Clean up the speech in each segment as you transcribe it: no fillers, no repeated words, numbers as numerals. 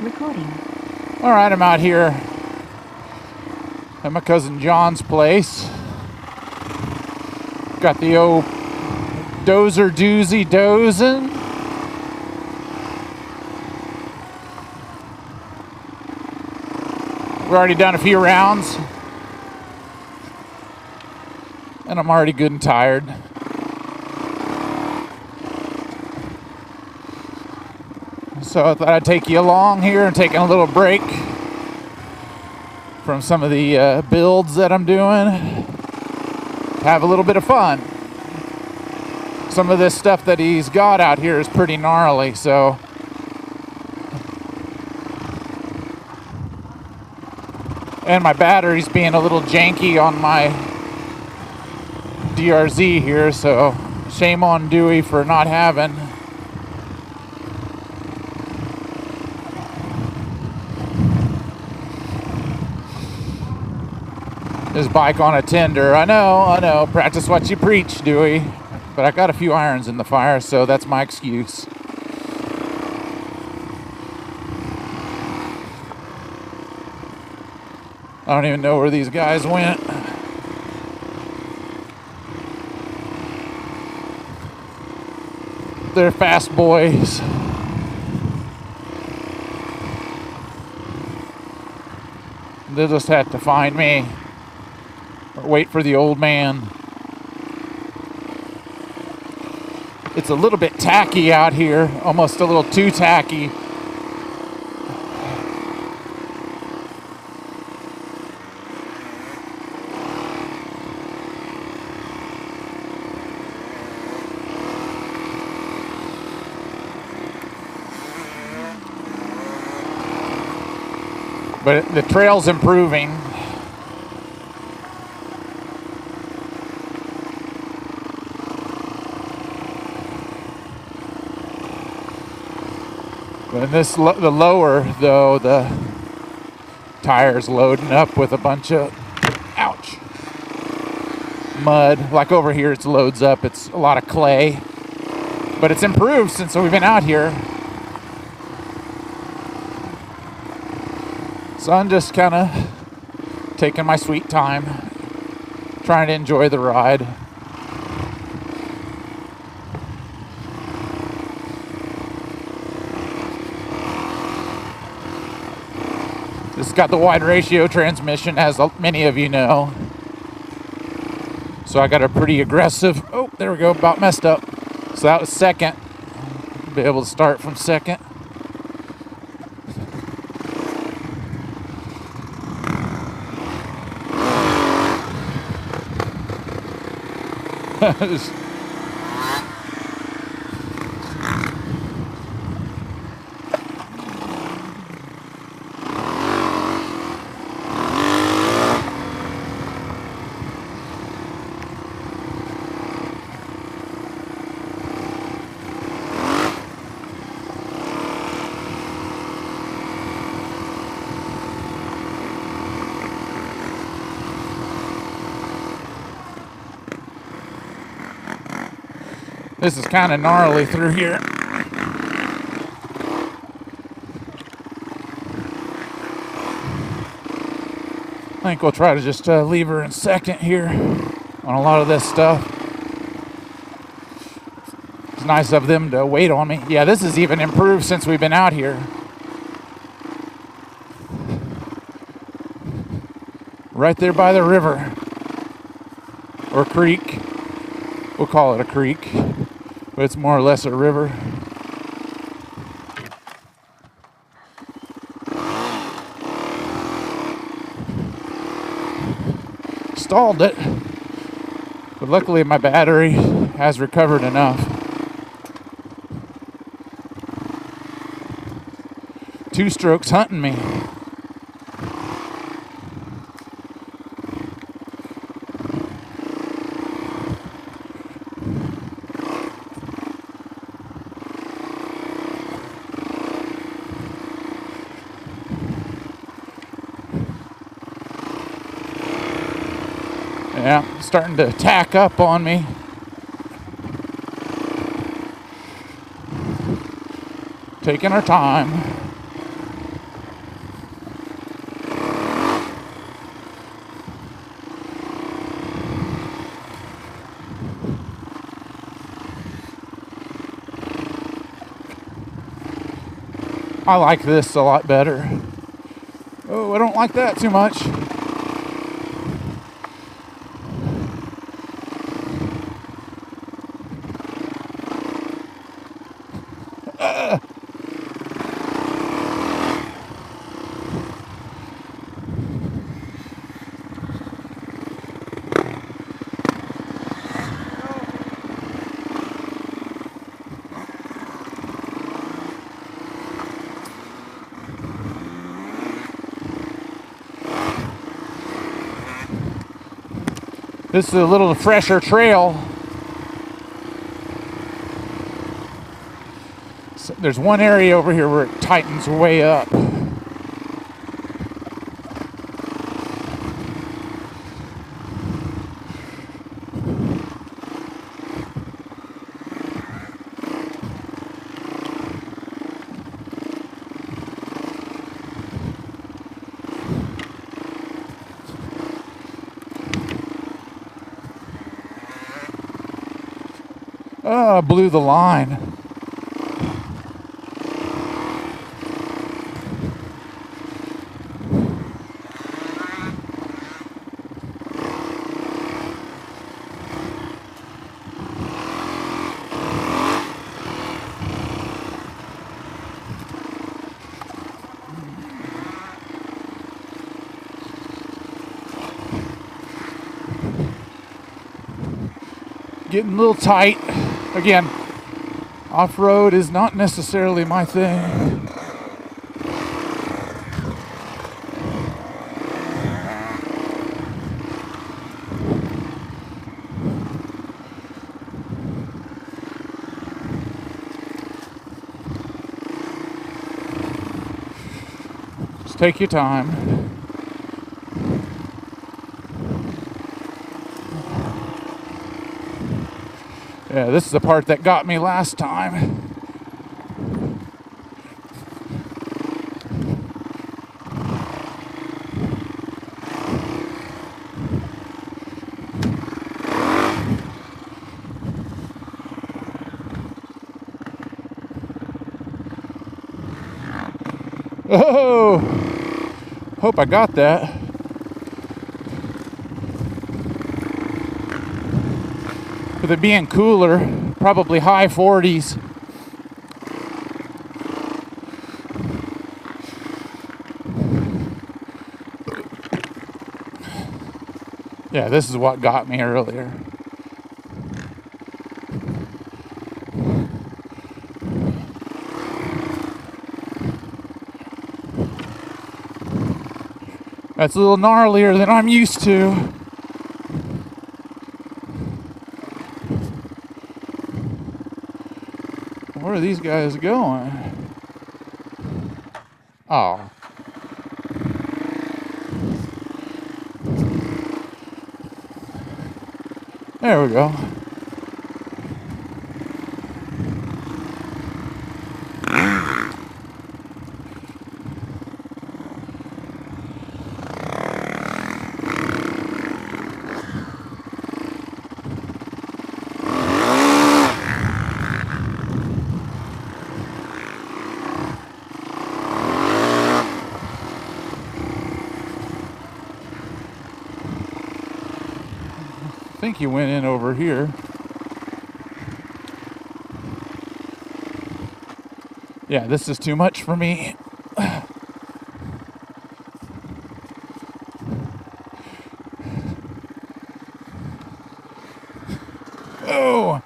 Recording. All right, I'm out here at my cousin John's place. Got the old dozer doozy dozing. We've already done a few rounds, and I'm already good and tired. So I thought I'd take you along here and taking a little break from some of the builds that I'm doing. Have a little bit of fun. Some of this stuff that he's got out here is pretty gnarly, so and my battery's being a little janky on my DRZ here, so shame on Dewey for not having his bike on a tender. I know, practice what you preach, Dewey. But I got a few irons in the fire, so that's my excuse. I don't even know where these guys went. They're fast boys. They'll just have to find me or wait for the old man. It's a little bit tacky out here, almost a little too tacky. But the trail's improving. But in this, the lower, though, the tire's loading up with a bunch of, ouch, mud. Like over here, it loads up. It's a lot of clay. But it's improved since we've been out here. So I'm just kind of taking my sweet time, trying to enjoy the ride. This has got the wide ratio transmission, as many of you know. So I got a pretty aggressive, oh, there we go, about messed up. So that was second. Be able to start from second. This is kind of gnarly through here. I think we'll try to just leave her in second here on a lot of this stuff. It's nice of them to wait on me. Yeah, this has even improved since we've been out here. Right there by the river. Or creek. We'll call it a creek. But it's more or less a river. Stalled it, but luckily my battery has recovered enough. 2 strokes hunting me. Yeah, starting to tack up on me. Taking our time. I like this a lot better. Oh, I don't like that too much. This is a little fresher trail. So there's one area over here where it tightens way up. Oh, I blew the line. Getting a little tight. Again, off-road is not necessarily my thing. Just take your time. Yeah, this is the part that got me last time. Oh, hope I got that. With it being cooler, probably high 40s. Yeah, this is what got me earlier. That's a little gnarlier than I'm used to. Where are these guys going? Oh. There we go. I think he went in over here. Yeah, this is too much for me. Oh!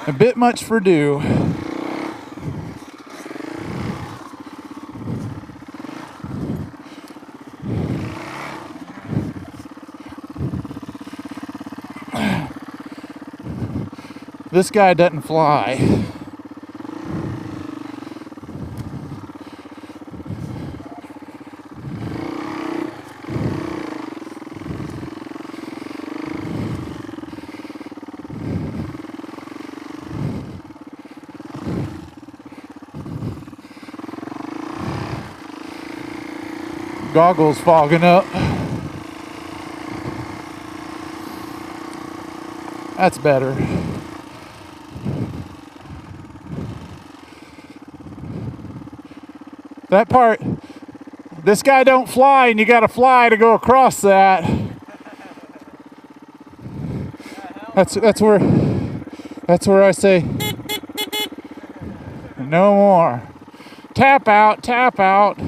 A bit much for do. This guy doesn't fly. Goggles fogging up. That's better. That part, this guy don't fly, and you got to fly to go across that. That's where I say no more. Tap out, tap out.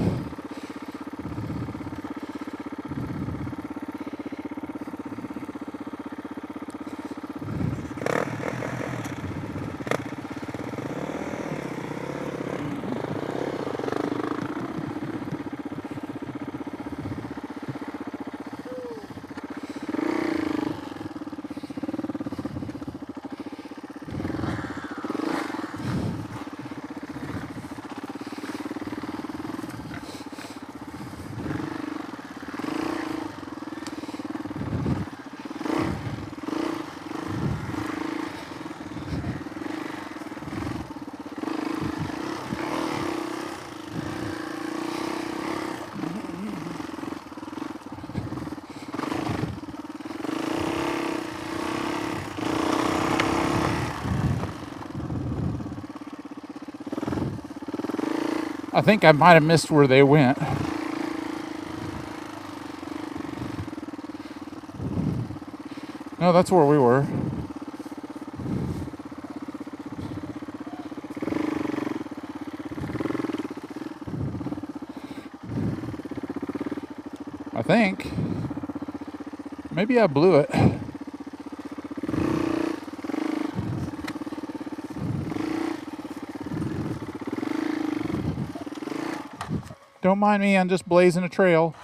I think I might have missed where they went. No, that's where we were. I think. Maybe I blew it. Don't mind me, I'm just blazing a trail.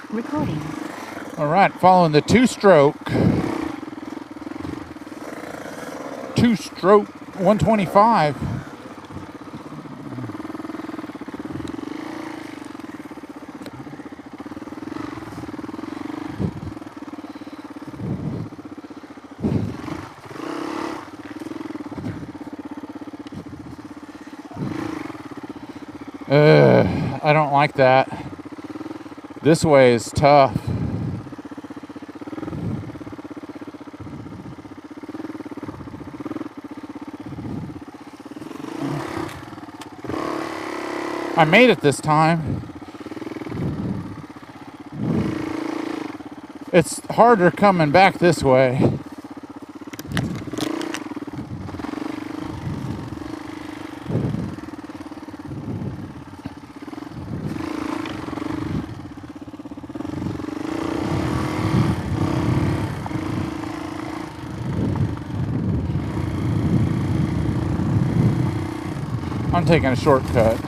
Recording. All right, following the two-stroke 125. I don't like that. This way is tough. I made it this time. It's harder coming back this way. I'm taking a shortcut.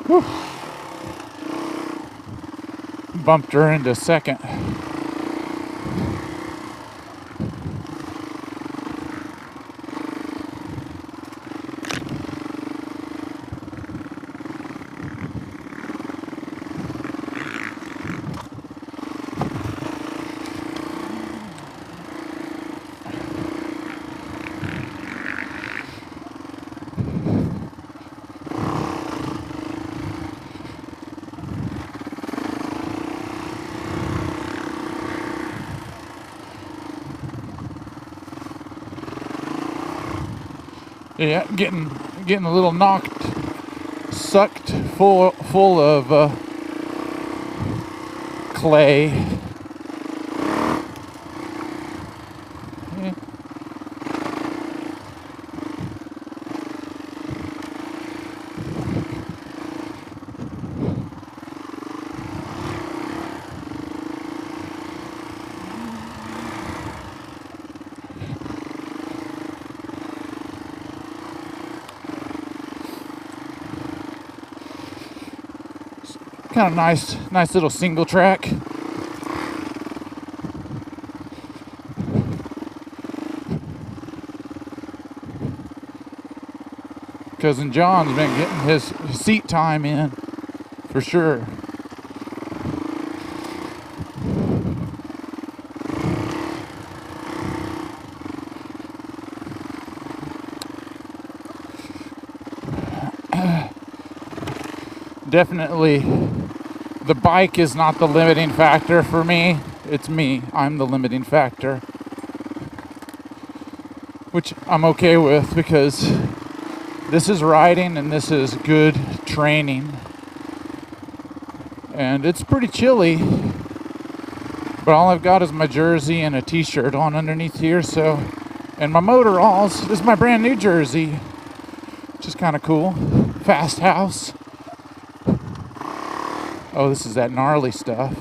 Whew. Bumped her into second. Yeah, getting a little sucked full of clay. Yeah. Kind of nice little single track. Cousin John's been getting his seat time in for sure. Definitely, the bike is not the limiting factor for me. It's me. I'm the limiting factor. Which I'm okay with because this is riding and this is good training. And it's pretty chilly. But all I've got is my jersey and a t-shirt on underneath here, so. And my motor-alls. This is my brand new jersey. Which is kind of cool. Fast House. Oh, this is that gnarly stuff.